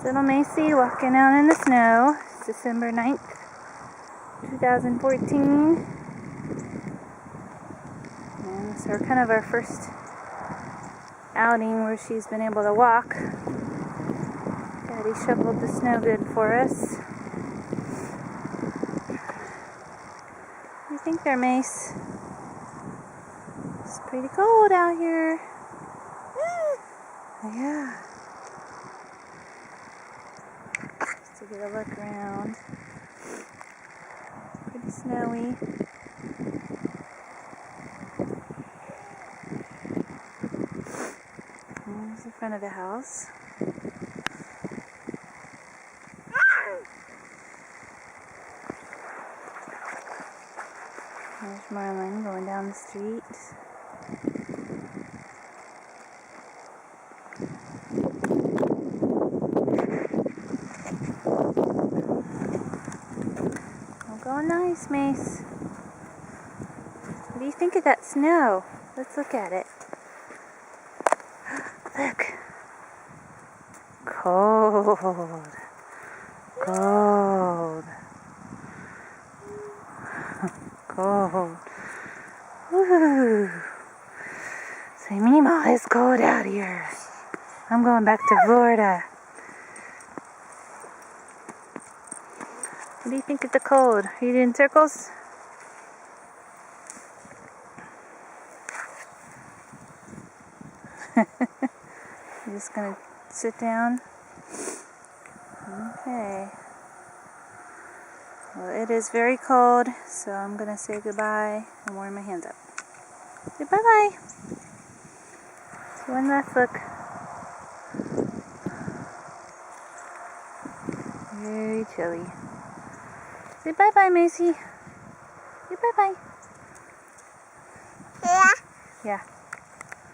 Little Macy walking out in the snow. It's December 9th, 2014. And so kind of our first outing where she's been able to walk. Daddy shoveled the snow good for us. What do you think there, Mace? It's pretty cold out here. Yeah. Just to get a look around. Pretty snowy. There's the front of the house. There's Marlin going down the street. Oh, nice, Mace. What do you think of that snow? Let's look at it. Look. Cold. Cold. Cold. Woo. Say, Mima, it's cold out here. I'm going back to Florida. What do you think of the cold? Are you doing circles? You're just gonna sit down? Okay. Well, it is very cold, so I'm gonna say goodbye and warm my hands up. Say bye-bye. So one last look. Very chilly. Say bye-bye, Macy. Say bye-bye. Yeah. Yeah.